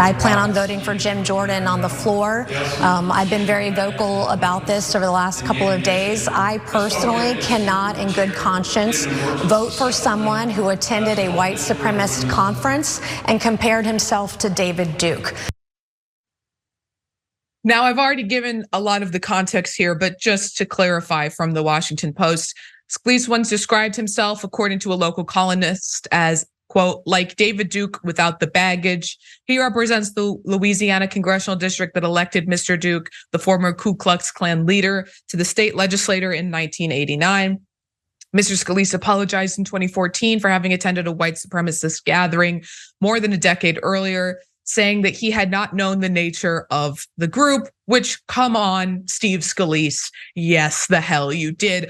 I plan on voting for Jim Jordan on the floor. I've been very vocal about this over the last couple of days. I personally cannot, in good conscience, vote for someone who attended a white supremacist conference and compared himself to David Duke. Now, I've already given a lot of the context here, but just to clarify from the Washington Post, Scalise once described himself, according to a local columnist, as, quote, like David Duke without the baggage. He represents the Louisiana congressional district that elected Mr. Duke, the former Ku Klux Klan leader, to the state legislature in 1989. Mr. Scalise apologized in 2014 for having attended a white supremacist gathering more than a decade earlier, saying that he had not known the nature of the group, which, come on, Steve Scalise, yes, the hell you did.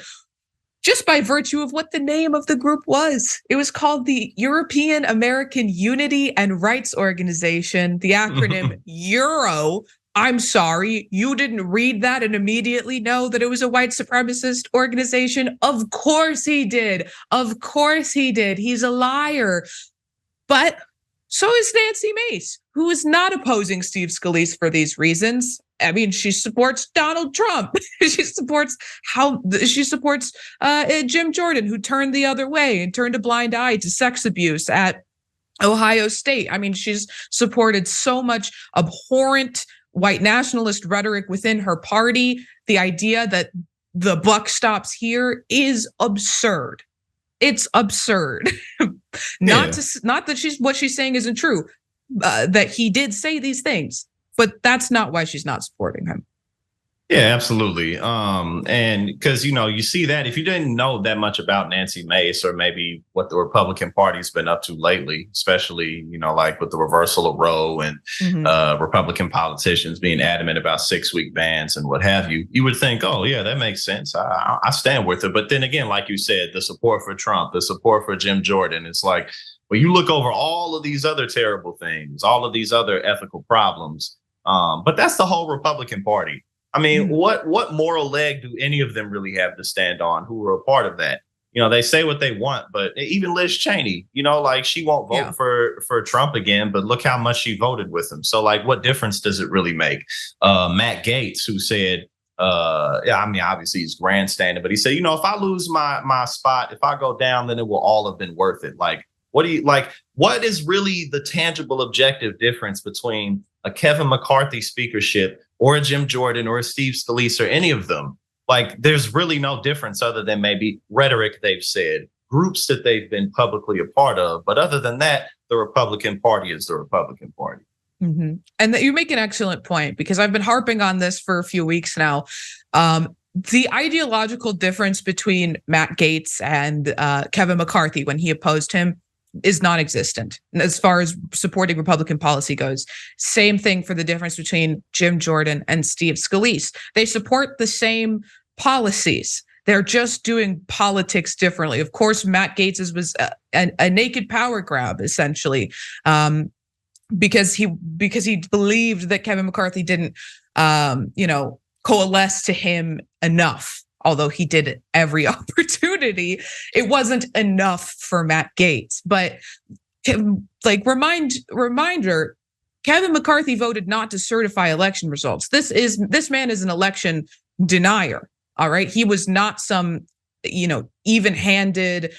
Just by virtue of what the name of the group was. It was called the European American Unity and Rights Organization, the acronym EURO. I'm sorry, you didn't read that and immediately know that it was a white supremacist organization? Of course he did. Of course he did. He's a liar. But so is Nancy Mace, who is not opposing Steve Scalise for these reasons. I mean, she supports Donald Trump. She supports Jim Jordan, who turned the other way and turned a blind eye to sex abuse at Ohio State. I mean, she's supported so much abhorrent white nationalist rhetoric within her party. The idea that the buck stops here is absurd. It's absurd. Not that what she's saying isn't true, that he did say these things, but that's not why she's not supporting him. Yeah, absolutely. And because, you see that if you didn't know that much about Nancy Mace or maybe what the Republican Party's been up to lately, especially, like with the reversal of Roe and Republican politicians being adamant about 6-week bans and what have you, you would think, oh, yeah, that makes sense. I stand with it. But then again, like you said, the support for Trump, the support for Jim Jordan, it's like, when you look over all of these other terrible things, all of these other ethical problems, but that's the whole Republican Party. I mean, what moral leg do any of them really have to stand on who are a part of that? They say what they want, but even Liz Cheney, like she won't vote for Trump again, but look how much she voted with him. So like, what difference does it really make? Matt Gaetz, who said, obviously he's grandstanding, but he said, if I lose my spot, if I go down, then it will all have been worth it. Like, what is really the tangible objective difference between a Kevin McCarthy speakership or a Jim Jordan or a Steve Scalise or any of them? Like, there's really no difference other than maybe rhetoric they've said, groups that they've been publicly a part of. But other than that, the Republican Party is the Republican Party. And that you make an excellent point, because I've been harping on this for a few weeks now. The ideological difference between Matt Gaetz and Kevin McCarthy when he opposed him is non-existent as far as supporting Republican policy goes. Same thing for the difference between Jim Jordan and Steve Scalise. They support the same policies. They're just doing politics differently. Of course, Matt Gaetz's was a naked power grab, essentially, because he believed that Kevin McCarthy didn't, coalesce to him enough. Although he did every opportunity, it wasn't enough for Matt Gaetz. But like reminder, Kevin McCarthy voted not to certify election results. This man is an election denier. All right, he was not some even-handed,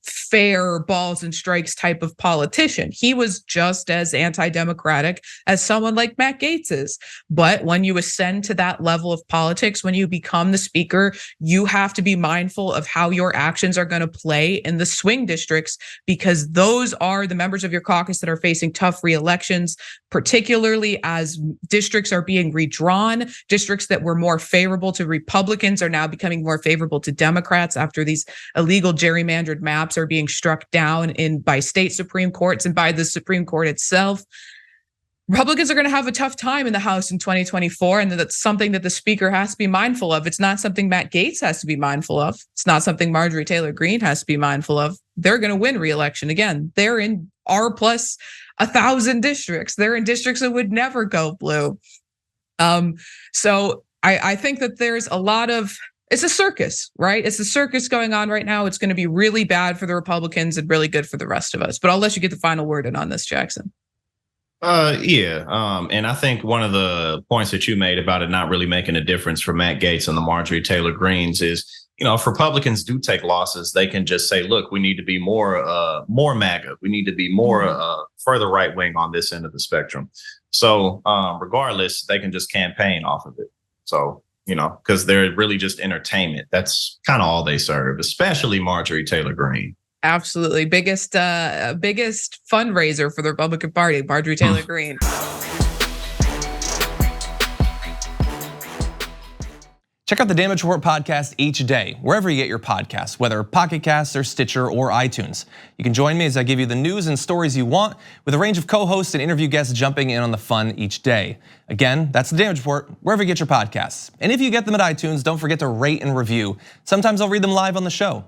fair balls and strikes type of politician. He was just as anti-democratic as someone like Matt Gaetz is. But when you ascend to that level of politics, when you become the speaker, you have to be mindful of how your actions are going to play in the swing districts, because those are the members of your caucus that are facing tough re-elections, particularly as districts are being redrawn. Districts that were more favorable to Republicans are now becoming more favorable to Democrats after these illegal gerrymandered maps are being struck down by state Supreme Courts and by the Supreme Court itself. Republicans are going to have a tough time in the House in 2024, and that's something that the speaker has to be mindful of. It's not something Matt Gaetz has to be mindful of. It's not something Marjorie Taylor Greene has to be mindful of. They're going to win re-election again. They're in R plus 1,000 districts. They're in districts that would never go blue. So I think that there's a lot of, it's a circus, right? It's a circus going on right now. It's going to be really bad for the Republicans and really good for the rest of us. But I'll let you get the final word in on this, Jackson. Yeah. And I think one of the points that you made about it not really making a difference for Matt Gaetz and the Marjorie Taylor Greens is, if Republicans do take losses, they can just say, look, we need to be more MAGA. We need to be more further right wing on this end of the spectrum. So regardless, they can just campaign off of it. So, because they're really just entertainment. That's kind of all they serve, especially Marjorie Taylor Greene. Absolutely. Biggest fundraiser for the Republican Party, Marjorie Taylor Greene. Check out the Damage Report podcast each day, wherever you get your podcasts, whether Pocket Casts or Stitcher or iTunes. You can join me as I give you the news and stories you want, with a range of co-hosts and interview guests jumping in on the fun each day. Again, that's the Damage Report, wherever you get your podcasts. And if you get them at iTunes, don't forget to rate and review. Sometimes I'll read them live on the show.